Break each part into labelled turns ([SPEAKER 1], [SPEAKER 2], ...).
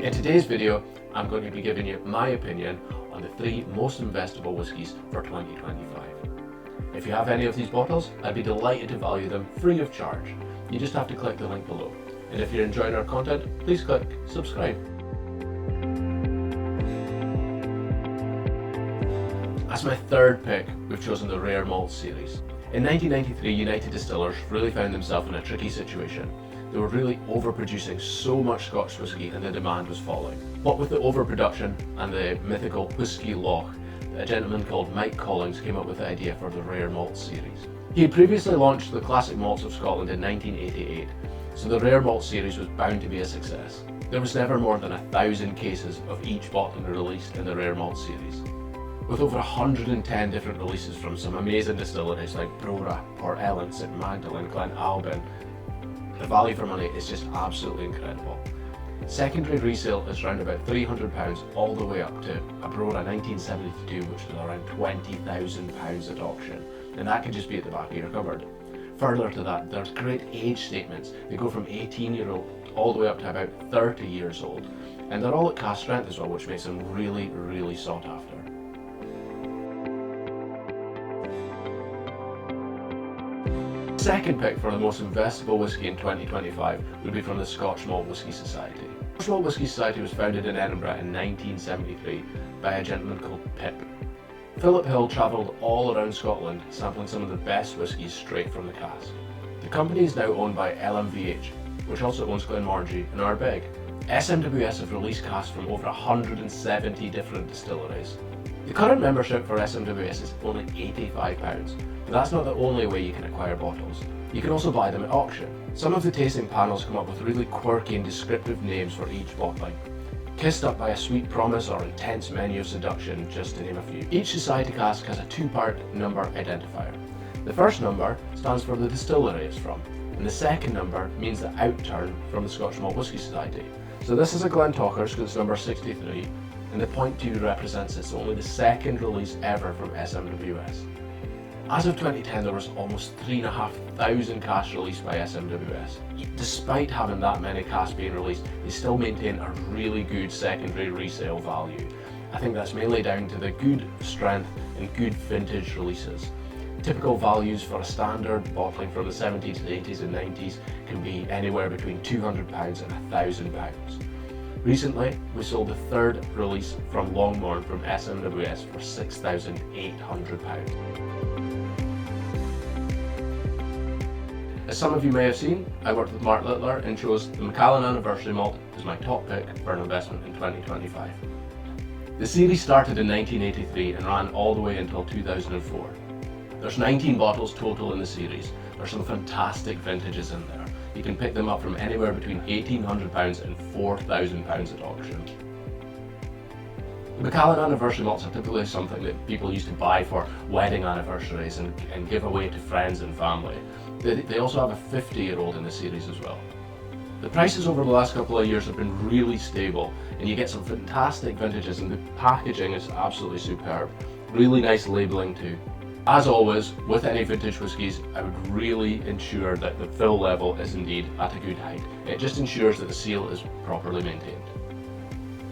[SPEAKER 1] In today's video, I'm going to be giving you my opinion on the 3 most investable whiskies for 2025. If you have any of these bottles, I'd be delighted to value them free of charge. You just have to click the link below. And if you're enjoying our content, please click subscribe. As my third pick, we've chosen the Rare Malt series. In 1993, United Distillers really found themselves in a tricky situation. They were really overproducing so much Scotch whisky and the demand was falling. What with the overproduction and the mythical whisky loch, a gentleman called Mike Collings came up with the idea for the Rare Malt series. He had previously launched the Classic Malts of Scotland in 1988, so the Rare Malt series was bound to be a success. There was never more than 1,000 cases of each bottling released in the Rare Malt series. With over 110 different releases from some amazing distilleries like Brora, Port Ellen, St Magdalen, Glen Albyn, the value for money is just absolutely incredible. Secondary resale is around about £300 all the way up to a Brora 1972, which was around £20,000 at auction, and that could just be at the back of your cupboard. Further to that, there's great age statements. They go from 18-year-old all the way up to about 30 years old, and they're all at cask strength as well, which makes them really, really sought after. Second pick for the most investable whisky in 2025 would be from the Scotch Malt Whisky Society. The Scotch Malt Whisky Society was founded in Edinburgh in 1973 by a gentleman called Pip. Philip Hill travelled all around Scotland sampling some of the best whiskies straight from the cask. The company is now owned by LMVH, which also owns Glenmorangie and Ardbeg. SMWS have released casks from over 170 different distilleries. The current membership for SMWS is only £85, but that's not the only way you can acquire bottles. You can also buy them at auction. Some of the tasting panels come up with really quirky and descriptive names for each bottling, kissed up by a sweet promise or intense menu of seduction, just to name a few. Each society cask has a 2-part number identifier. The first number stands for the distillery it's from, and the second number means the outturn from the Scotch Malt Whisky Society. So this is a Glentockers because it's number 63, and the .2 represents it's only the second release ever from SMWS. As of 2010, there was almost 3,500 casks released by SMWS. Despite having that many casks being released, they still maintain a really good secondary resale value. I think that's mainly down to the good strength and good vintage releases. Typical values for a standard bottling from the 70s, 80s and 90s can be anywhere between £200 and £1,000. Recently, we sold the third release from Longmorn from SMWS for £6,800. As some of you may have seen, I worked with Mark Littler and chose the Macallan Anniversary Malt as my top pick for an investment in 2025. The series started in 1983 and ran all the way until 2004. There's 19 bottles total in the series. There's some fantastic vintages in there. You can pick them up from anywhere between £1,800 and £4,000 at auction. The Macallan Anniversary Malts are typically something that people used to buy for wedding anniversaries and give away to friends and family. They also have a 50-year-old in the series as well. The prices over the last couple of years have been really stable, and you get some fantastic vintages, and the packaging is absolutely superb. Really nice labelling too. As always, with any vintage whiskies, I would really ensure that the fill level is indeed at a good height. It just ensures that the seal is properly maintained.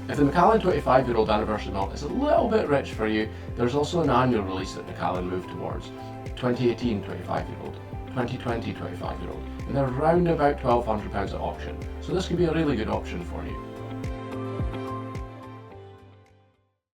[SPEAKER 1] If the Macallan 25-year-old Anniversary Malt is a little bit rich for you, there's also an annual release that Macallan moved towards. 2018 25-year-old, 2020 25-year-old, and they're around about £1,200 at auction, so this could be a really good option for you.